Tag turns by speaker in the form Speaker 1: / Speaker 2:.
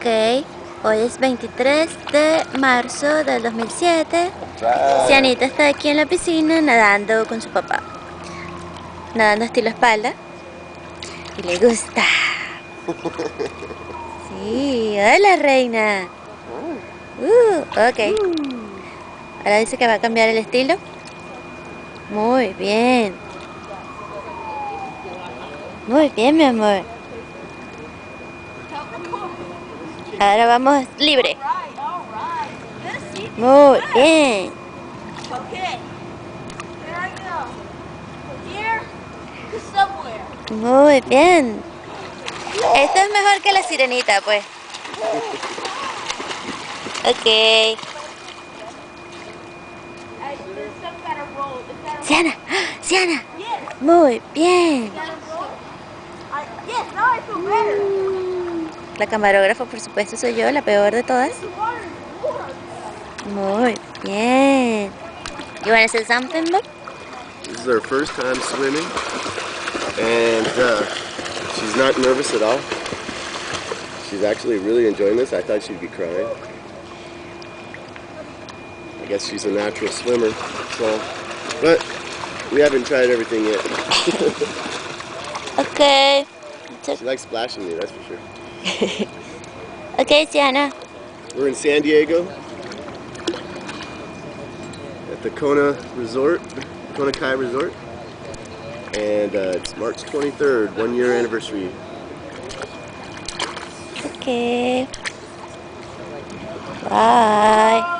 Speaker 1: Ok, hoy es 23 de marzo del 2007. Cianita está aquí en la piscina nadando con su papá. Nadando estilo espalda. Y le gusta. Sí, hola reina. Ok. Ahora dice que va a cambiar el estilo. Muy bien. Muy bien, mi amor. Ahora vamos libre. Muy bien. Muy bien. Esto es mejor que la sirenita, pues. Ok. Siana, Siana. Muy bien. La camarógrafa, por supuesto, soy yo, la peor de todas. Muy bien. You want to say something, Bob?
Speaker 2: This is her first time swimming, and she's not nervous at all. She's actually really enjoying this. I thought she'd be crying. I guess she's a natural swimmer, so, but we haven't tried everything yet.
Speaker 1: Okay.
Speaker 2: She likes splashing me, that's for sure.
Speaker 1: Okay, Siana.
Speaker 2: We're in San Diego at the Kona Resort, Kona Kai Resort, and it's March 23rd, 1 year anniversary.
Speaker 1: Okay. Bye.